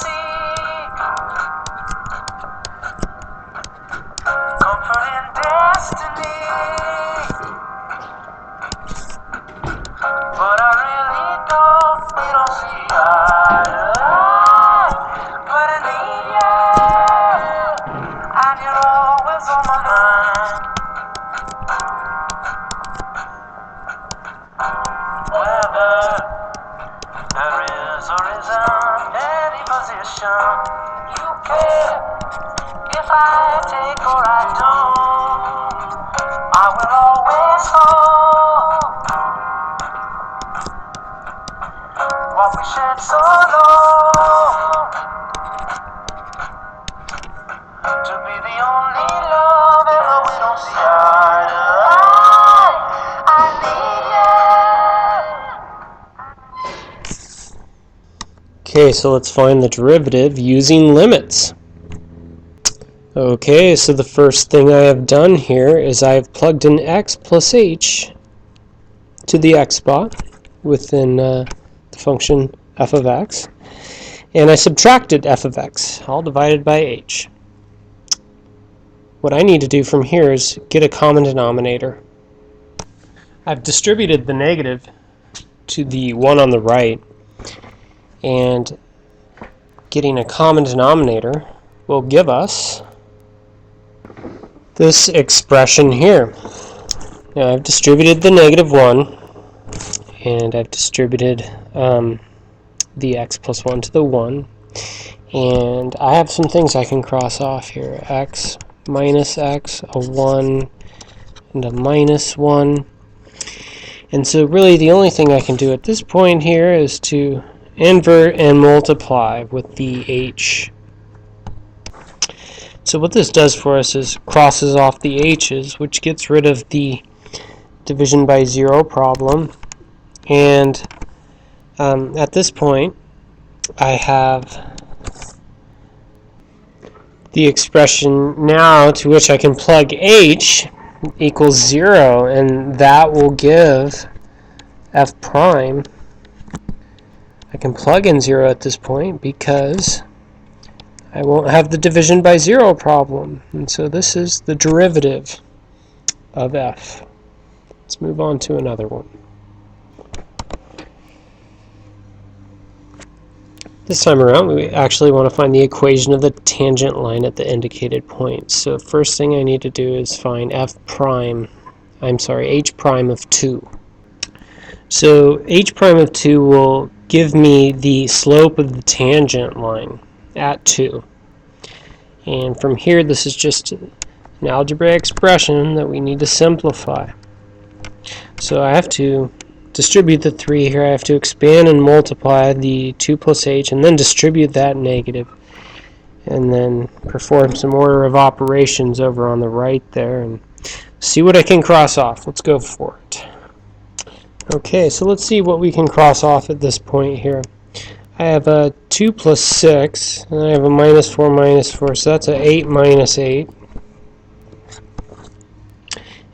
seek comfort in destiny, but I really don't, we don't see eye to eye. But I need you, and you're always on my mind. Whether there is or isn't any position you care if I take or I don't, I will always hold what we shared so long to be the only love ever we don't see eye to eye. I need you. Okay, so let's find the derivative using limits. Okay, so the first thing I have done here is I have plugged in x plus h to the x spot within the function f of x, and I subtracted f of x, all divided by h. What I need to do from here is get a common denominator. I've distributed the negative to the one on the right, and getting a common denominator will give us this expression here. Now I've distributed the negative 1, and I've distributed the x plus 1 to the 1, and I have some things I can cross off here. X minus x, a 1, and a minus 1. And so really the only thing I can do at this point here is to invert and multiply with the h. So what this does for us is crosses off the h's, which gets rid of the division by 0 problem. And at this point, I have the expression now to which I can plug h equals 0, and that will give f prime. I can plug in 0 at this point because I won't have the division by 0 problem. And so this is the derivative of f. Let's move on to another one. This time around, we actually want to find the equation of the tangent line at the indicated point. So first thing I need to do is find h prime of 2. So h prime of 2 will give me the slope of the tangent line at 2. And from here, this is just an algebraic expression that we need to simplify. So I have to distribute the 3 here. I have to expand and multiply the 2 plus h, and then distribute that negative, and then perform some order of operations over on the right there, and see what I can cross off. Let's go for it. Okay, so let's see what we can cross off at this point here. I have a 2 plus 6, and I have a minus 4 minus 4, so that's a 8 minus 8.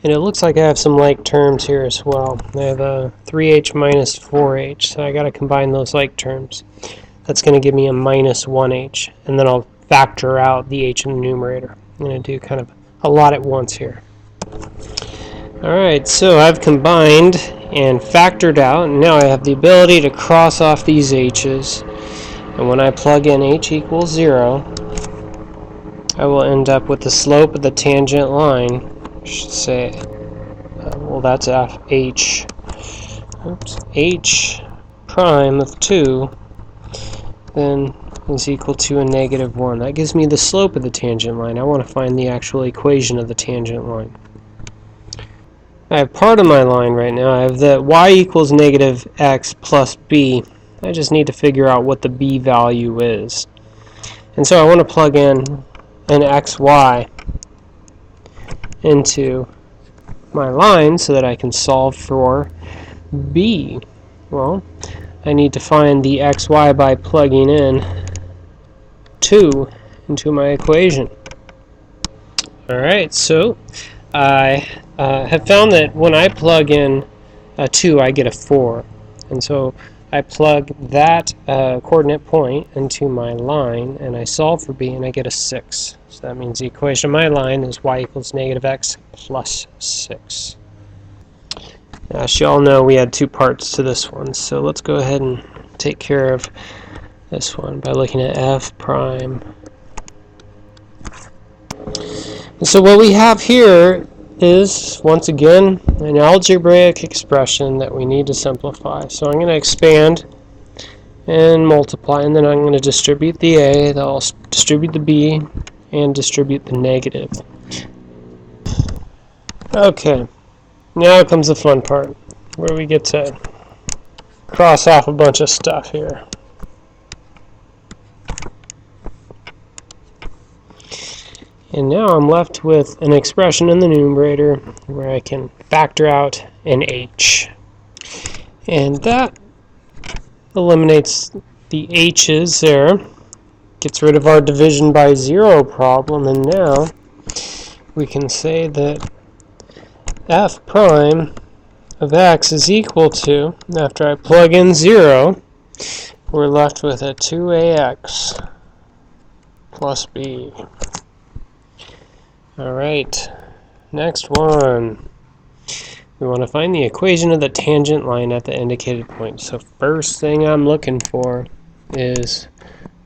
And it looks like I have some like terms here as well. I have a 3h minus 4h, so I got to combine those like terms. That's going to give me a minus 1h, and then I'll factor out the h in the numerator. I'm going to do kind of a lot at once here. Alright, so I've combined and factored out, and now I have the ability to cross off these h's, and when I plug in h equals 0, I will end up with the slope of the tangent line. I should say, well, that's h prime of 2 then is equal to a negative 1. That gives me the slope of the tangent line. I want to find the actual equation of the tangent line. I have part of my line right now. I have that y equals negative x plus b. I just need to figure out what the b value is. And so I want to plug in an xy into my line so that I can solve for b. Well, I need to find the xy by plugging in 2 into my equation. Alright, so I have found that when I plug in a 2, I get a 4. And so I plug that coordinate point into my line, and I solve for b, and I get a 6. So that means the equation of my line is y equals negative x plus 6. Now, as you all know, we had 2 parts to this one, so let's go ahead and take care of this one by looking at f prime. And so what we have here is, once again, an algebraic expression that we need to simplify. So I'm going to expand and multiply, and then I'm going to distribute the a, then I'll distribute the b, and distribute the negative. Okay, now comes the fun part, where we get to cross off a bunch of stuff here. And now I'm left with an expression in the numerator where I can factor out an h. And that eliminates the h's there, gets rid of our division by 0 problem, and now we can say that f prime of x is equal to, after I plug in 0, we're left with a 2ax plus b. Alright, next one. We want to find the equation of the tangent line at the indicated point. So first thing I'm looking for is,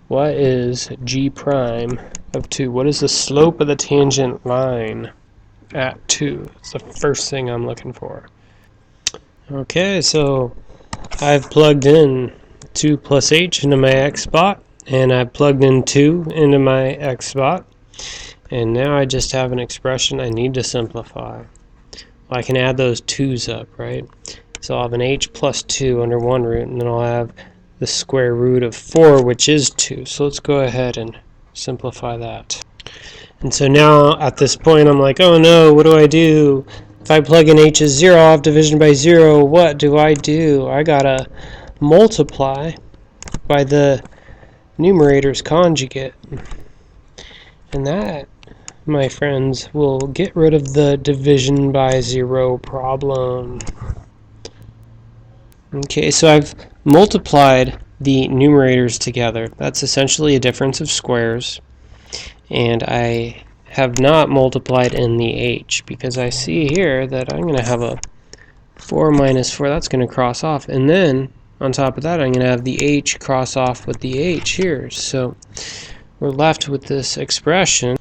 what is g prime of 2? What is the slope of the tangent line at 2? It's the first thing I'm looking for. Okay, so I've plugged in 2 plus h into my x spot, and I've plugged in 2 into my x spot. And now I just have an expression I need to simplify. Well, I can add those 2's up, right? So I'll have an h plus 2 under one root, and then I'll have the square root of 4, which is 2. So let's go ahead and simplify that. And so now at this point I'm like, oh no, what do I do? If I plug in h as 0, I'll have division by 0. What do? I gotta multiply by the numerator's conjugate. And that, my friends, will get rid of the division by 0 problem. Okay, so I've multiplied the numerators together. That's essentially a difference of squares. And I have not multiplied in the h, because I see here that I'm going to have a 4 minus 4. That's going to cross off. And then, on top of that, I'm going to have the h cross off with the h here. So we're left with this expression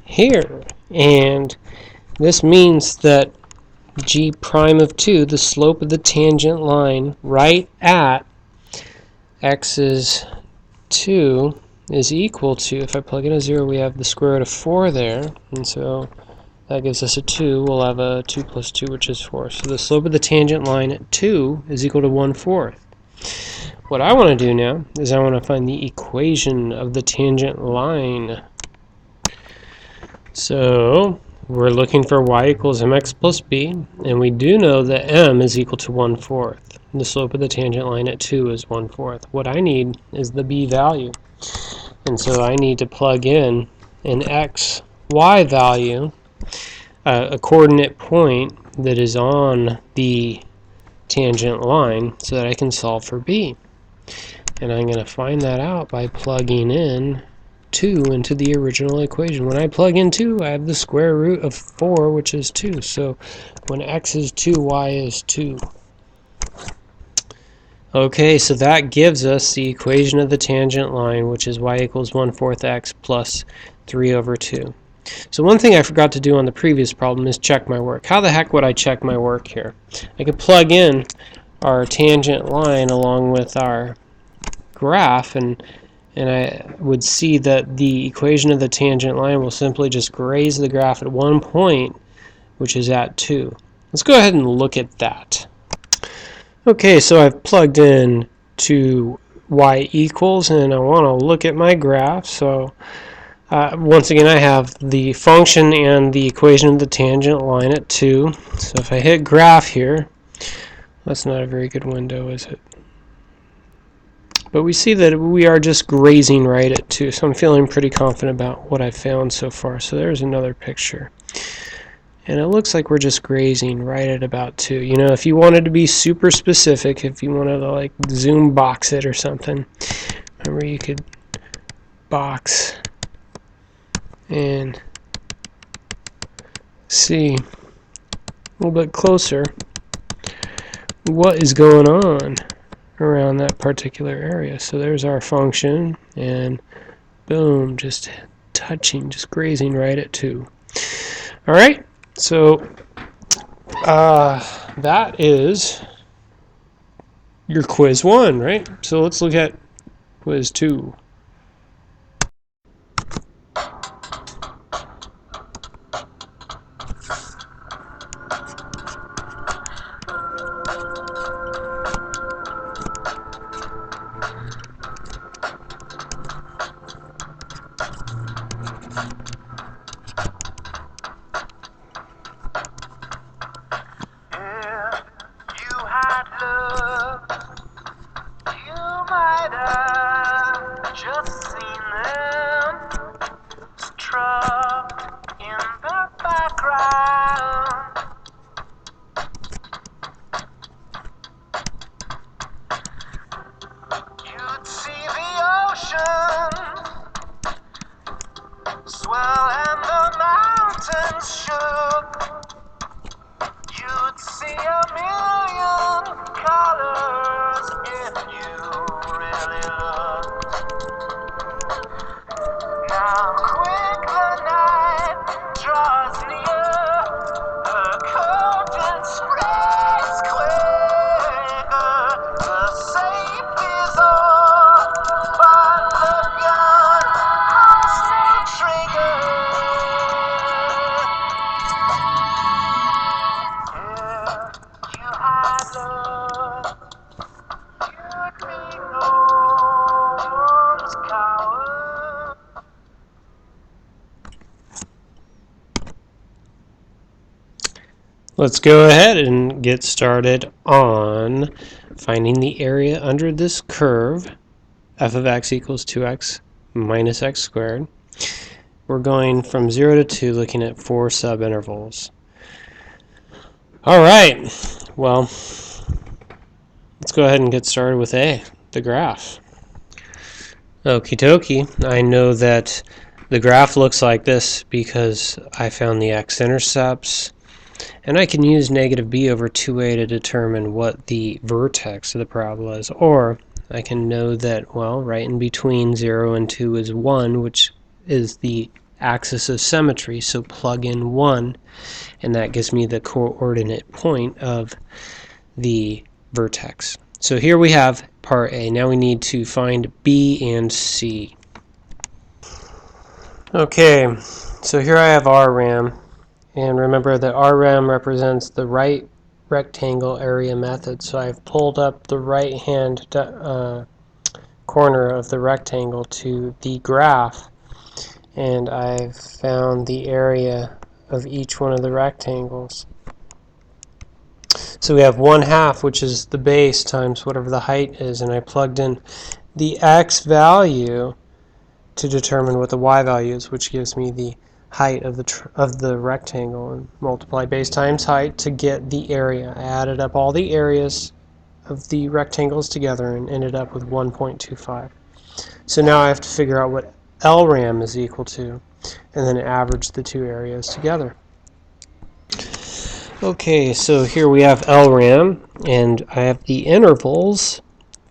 here, and this means that g prime of 2, the slope of the tangent line right at x is 2, is equal to, if I plug in a 0, we have the square root of 4 there, and so that gives us a 2. We'll have a 2 plus 2, which is 4. So the slope of the tangent line at 2 is equal to 1/4. What I want to do now is I want to find the equation of the tangent line. So we're looking for y equals mx plus b, and we do know that m is equal to 1/4. The slope of the tangent line at 2 is 1/4. What I need is the b value. And so I need to plug in an x, y value, a coordinate point that is on the tangent line, so that I can solve for b. And I'm going to find that out by plugging in 2 into the original equation. When I plug in 2, I have the square root of 4, which is 2. So when x is 2, y is 2. Okay, so that gives us the equation of the tangent line, which is y equals 1/4 x plus 3 over 2. So one thing I forgot to do on the previous problem is check my work. How the heck would I check my work here? I could plug in our tangent line along with our graph, and I would see that the equation of the tangent line will simply just graze the graph at one point, which is at 2. Let's go ahead and look at that. Okay, so I've plugged in to y equals, and I want to look at my graph. So once again, I have the function and the equation of the tangent line at 2. So if I hit graph here, that's not a very good window, is it? But we see that we are just grazing right at 2, so I'm feeling pretty confident about what I've found so far. So there's another picture. And it looks like we're just grazing right at about 2. You know, if you wanted to be super specific, if you wanted to like zoom box it or something, remember you could box and see a little bit closer what is going on around that particular area. So there's our function, and boom, just touching, just grazing right at 2. All right, so that is your quiz 1, right? So let's look at quiz 2. Swell and the mountains shook. You'd see a million colors if you really looked. Now quick the night draws near, the curtain spreads quicker, the safe is on, but the gun has no trigger. If you had love, you'd be no one's coward. Let's go ahead and get started on finding the area under this curve, f of x equals 2x minus x squared. We're going from 0 to 2, looking at 4 subintervals. All right, well, let's go ahead and get started with A, the graph. Okie dokie, I know that the graph looks like this because I found the x-intercepts, and I can use negative b over 2a to determine what the vertex of the parabola is, or I can know that, well, right in between 0 and 2 is 1, which is the axis of symmetry, so plug in 1, and that gives me the coordinate point of the vertex. So here we have part A. Now we need to find B and C. Okay, so here I have RRAM, and remember that RRAM represents the right rectangle area method, so I've pulled up the right hand corner of the rectangle to the graph, and I've found the area of each one of the rectangles. So we have 1/2, which is the base, times whatever the height is, and I plugged in the x value to determine what the y value is, which gives me the height of the rectangle, and multiply base times height to get the area. I added up all the areas of the rectangles together and ended up with 1.25. So now I have to figure out what LRAM is equal to, and then average the two areas together. Okay, so here we have LRAM, and I have the intervals,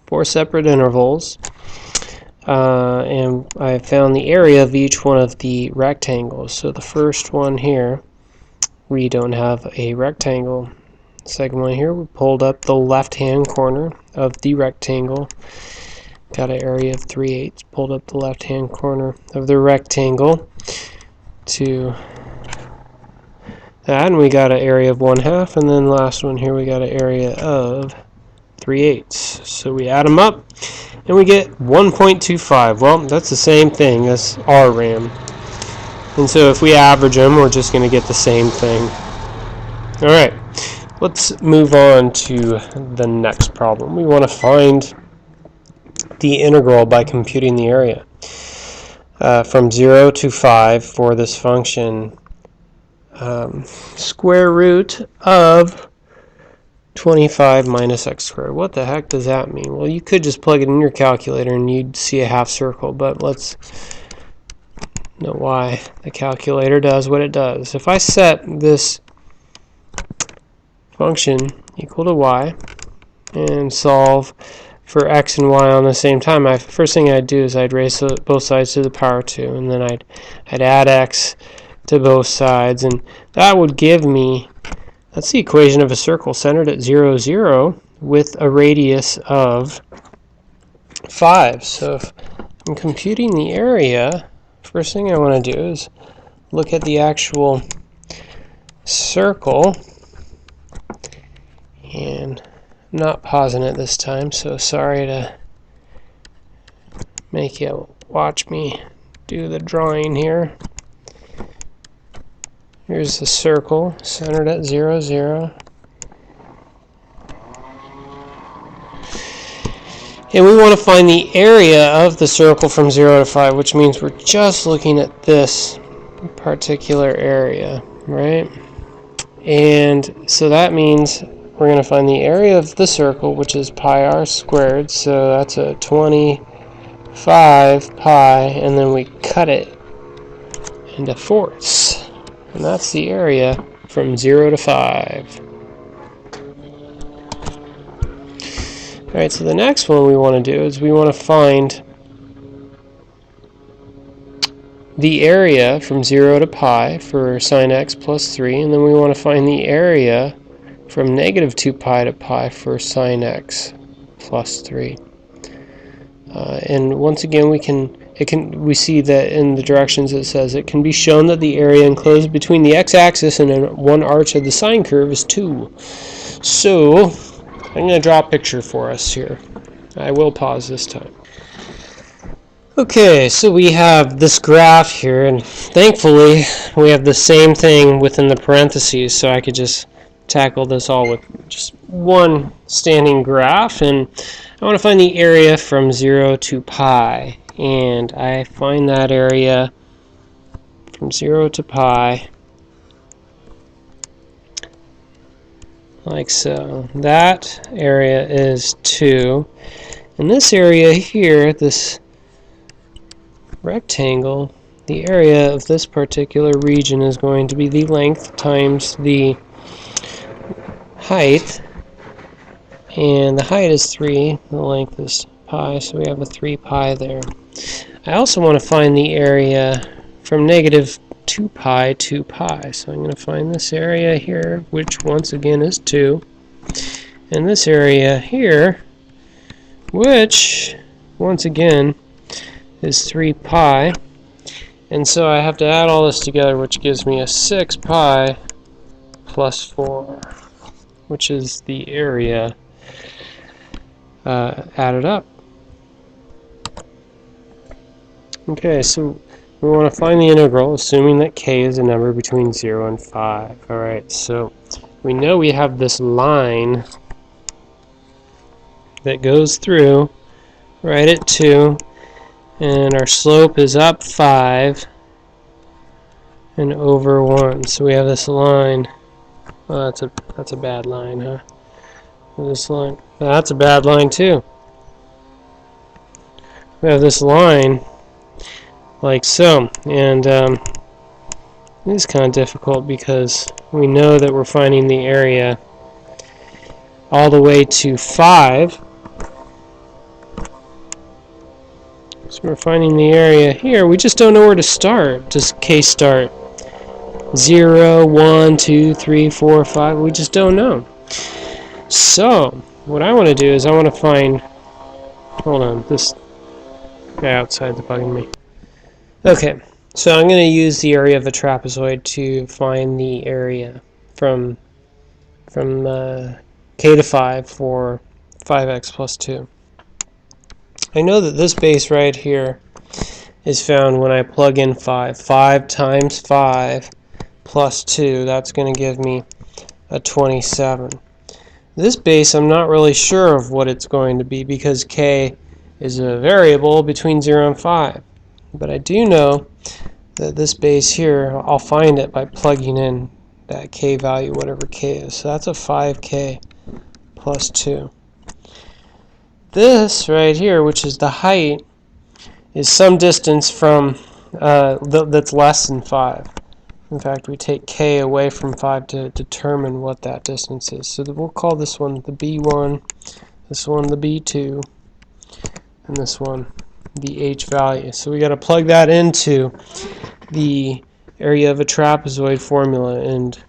4 separate intervals, and I found the area of each one of the rectangles. So the first one here, we don't have a rectangle. Second one here, we pulled up the left-hand corner of the rectangle, got an area of 3/8, pulled up the left-hand corner of the rectangle to that, and we got an area of 1/2, and then last one here we got an area of 3/8. So we add them up, and we get 1.25. Well, that's the same thing as RRAM. And so if we average them, we're just going to get the same thing. All right, let's move on to the next problem. We want to find the integral by computing the area. From 0 to 5 for this function, square root of 25 minus x squared. What the heck does that mean? Well, you could just plug it in your calculator and you'd see a half circle, but let's know why the calculator does what it does. If I set this function equal to y and solve for x and y on the same time, first thing I'd do is I'd raise both sides to the power 2, and then I'd add x to both sides, and that would give me, that's the equation of a circle centered at 0, 0 with a radius of 5. So if I'm computing the area, first thing I want to do is look at the actual circle, and I'm not pausing it this time, so sorry to make you watch me do the drawing here. Here's the circle centered at 0, 0. And we want to find the area of the circle from 0 to 5, which means we're just looking at this particular area, right? And so that means we're going to find the area of the circle, which is pi r squared, so that's a 25 pi, and then we cut it into fourths. And that's the area from 0 to 5. Alright, so the next one we want to do is we want to find the area from 0 to pi for sine x plus 3, and then we want to find the area from negative 2 pi to pi for sine x plus 3. And once again, we see that in the directions it says it can be shown that the area enclosed between the x-axis and one arch of the sine curve is 2. So I'm going to draw a picture for us here. I will pause this time. Okay, so we have this graph here, and thankfully we have the same thing within the parentheses, so I could just tackle this all with just one standing graph. And I want to find the area from 0 to pi, and I find that area from 0 to pi like so. That area is 2, and this area here, this rectangle, the area of this particular region is going to be the length times the height, and the height is 3, the length is pi, so we have a 3 pi there. I also want to find the area from negative 2 pi to pi, so I'm going to find this area here, which once again is 2, and this area here, which once again is 3 pi, and so I have to add all this together, which gives me a 6 pi plus 4, which is the area added up. Okay, so we want to find the integral, assuming that k is a number between 0 and 5. Alright, so we know we have this line that goes through right at 2, and our slope is up 5 and over 1. So we have this line. Well, that's a bad line, huh? This line. That's a bad line too. We have this line like so, and it's kind of difficult because we know that we're finding the area all the way to 5. So we're finding the area here. We just don't know where to start. Does k start 0, 1, 2, 3, 4, 5? We just don't know. So what I want to do is I want to find, hold on, this guy outside's bugging me. Okay, so I'm going to use the area of a trapezoid to find the area from k to 5 for 5x plus 2. I know that this base right here is found when I plug in 5. 5 times 5 plus 2, that's going to give me a 27. This base, I'm not really sure of what it's going to be because k is a variable between 0 and 5. But I do know this base here, I'll find it by plugging in that k value, whatever k is. So that's a 5k plus 2. This right here, which is the height, is some distance from that's less than 5. In fact, we take k away from 5 to determine what that distance is. So we'll call this one the b1, this one the b2, and this one the h value. So we got to plug that into the area of a trapezoid formula and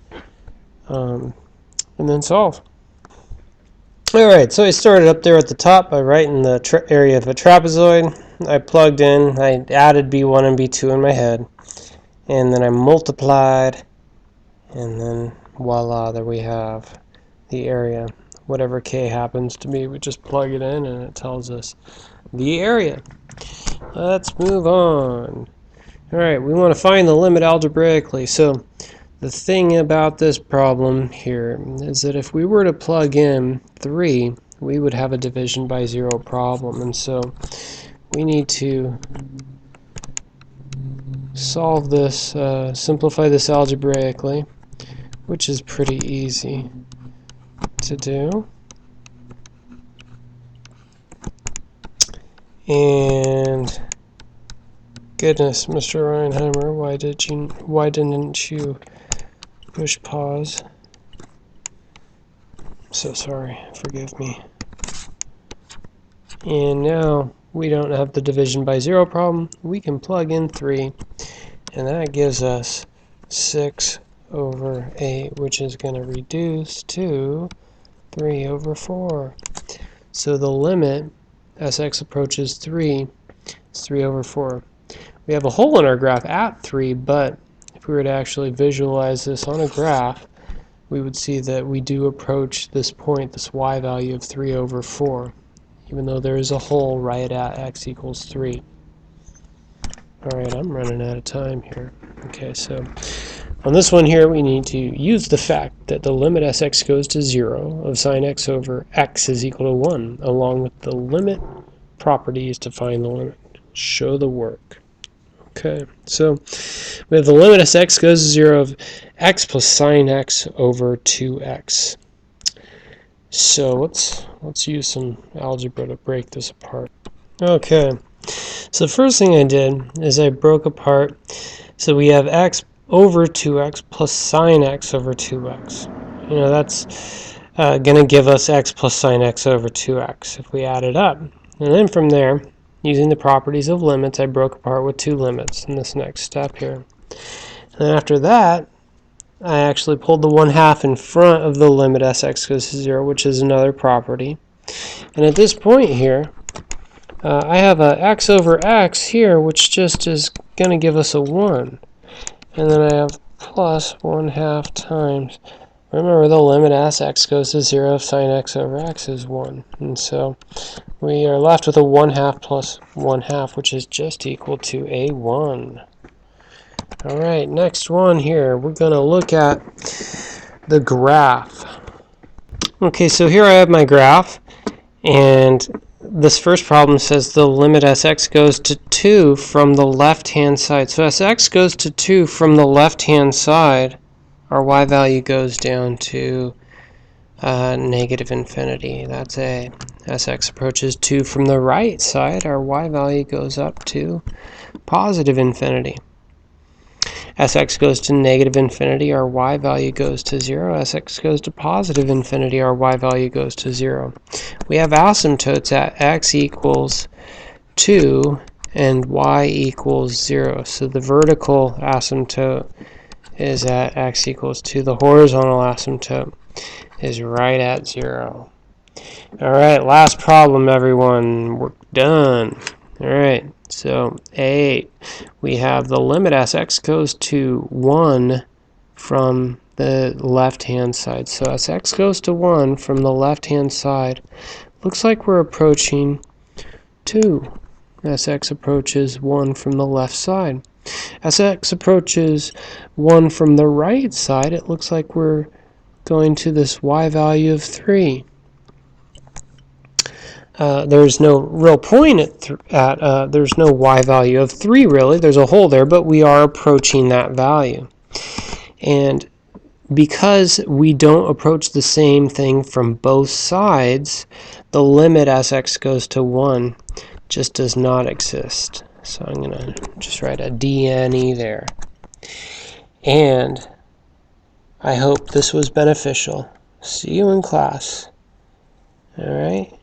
then solve. Alright, so I started up there at the top by writing the area of a trapezoid. I plugged in, I added b1 and b2 in my head, and then I multiplied, and then voila, there we have the area. Whatever k happens to be, we just plug it in and it tells us the area. Let's move on. Alright, we want to find the limit algebraically. So the thing about this problem here is that if we were to plug in 3, we would have a division by 0 problem. And so we need to solve this, simplify this algebraically, which is pretty easy to do. And goodness, Mr. Reinheimer, why didn't you push pause? So sorry, forgive me. And now we don't have the division by 0 problem. We can plug in 3, and that gives us 6 over 8, which is going to reduce to 3 over 4. So the limit as x approaches 3 is 3 over 4. We have a hole in our graph at 3, but if we were to actually visualize this on a graph, we would see that we do approach this point, this y value of 3 over 4, even though there is a hole right at x equals 3. Alright, I'm running out of time here. Okay, so on this one here, we need to use the fact that the limit Sx goes to 0 of sine x over x is equal to 1, along with the limit properties to find the limit. Show the work. Okay, so we have the limit Sx goes to 0 of x plus sine x over 2x. So let's use some algebra to break this apart. Okay, so the first thing I did is I broke apart. So we have x over 2x plus sine x over 2x. You know, that's going to give us x plus sine x over 2x if we add it up. And then from there, using the properties of limits, I broke apart with 2 limits in this next step here. And then after that, I actually pulled the 1/2 in front of the limit Sx goes to 0, which is another property. And at this point here, I have a x over x here, which just is going to give us a 1. And then I have plus 1/2 times. Remember, the limit Sx goes to 0 of sine x over x is 1. And so we are left with a 1/2 plus 1/2, which is just equal to a 1. Alright, next one here, we're going to look at the graph. Okay, so here I have my graph, and this first problem says the limit Sx goes to 2 from the left-hand side. So as x goes to 2 from the left-hand side, our y value goes down to negative infinity. That's A. As x approaches 2 from the right side, our y value goes up to positive infinity. As x goes to negative infinity, our y value goes to 0. As x goes to positive infinity, our y value goes to 0. We have asymptotes at x equals 2 and y equals 0. So the vertical asymptote is at x equals 2. The horizontal asymptote is right at 0. Alright, last problem, everyone. We're done. Alright, so A8, we have the limit as x goes to 1 from the left-hand side. So as x goes to 1 from the left-hand side, looks like we're approaching 2 as x approaches 1 from the left side. As x approaches 1 from the right side, it looks like we're going to this y value of 3. there's no real point there's no y value of 3 really. There's a hole there, but we are approaching that value. And because we don't approach the same thing from both sides, the limit as x goes to 1 just does not exist. So I'm going to just write a DNE there. And I hope this was beneficial. See you in class. All right.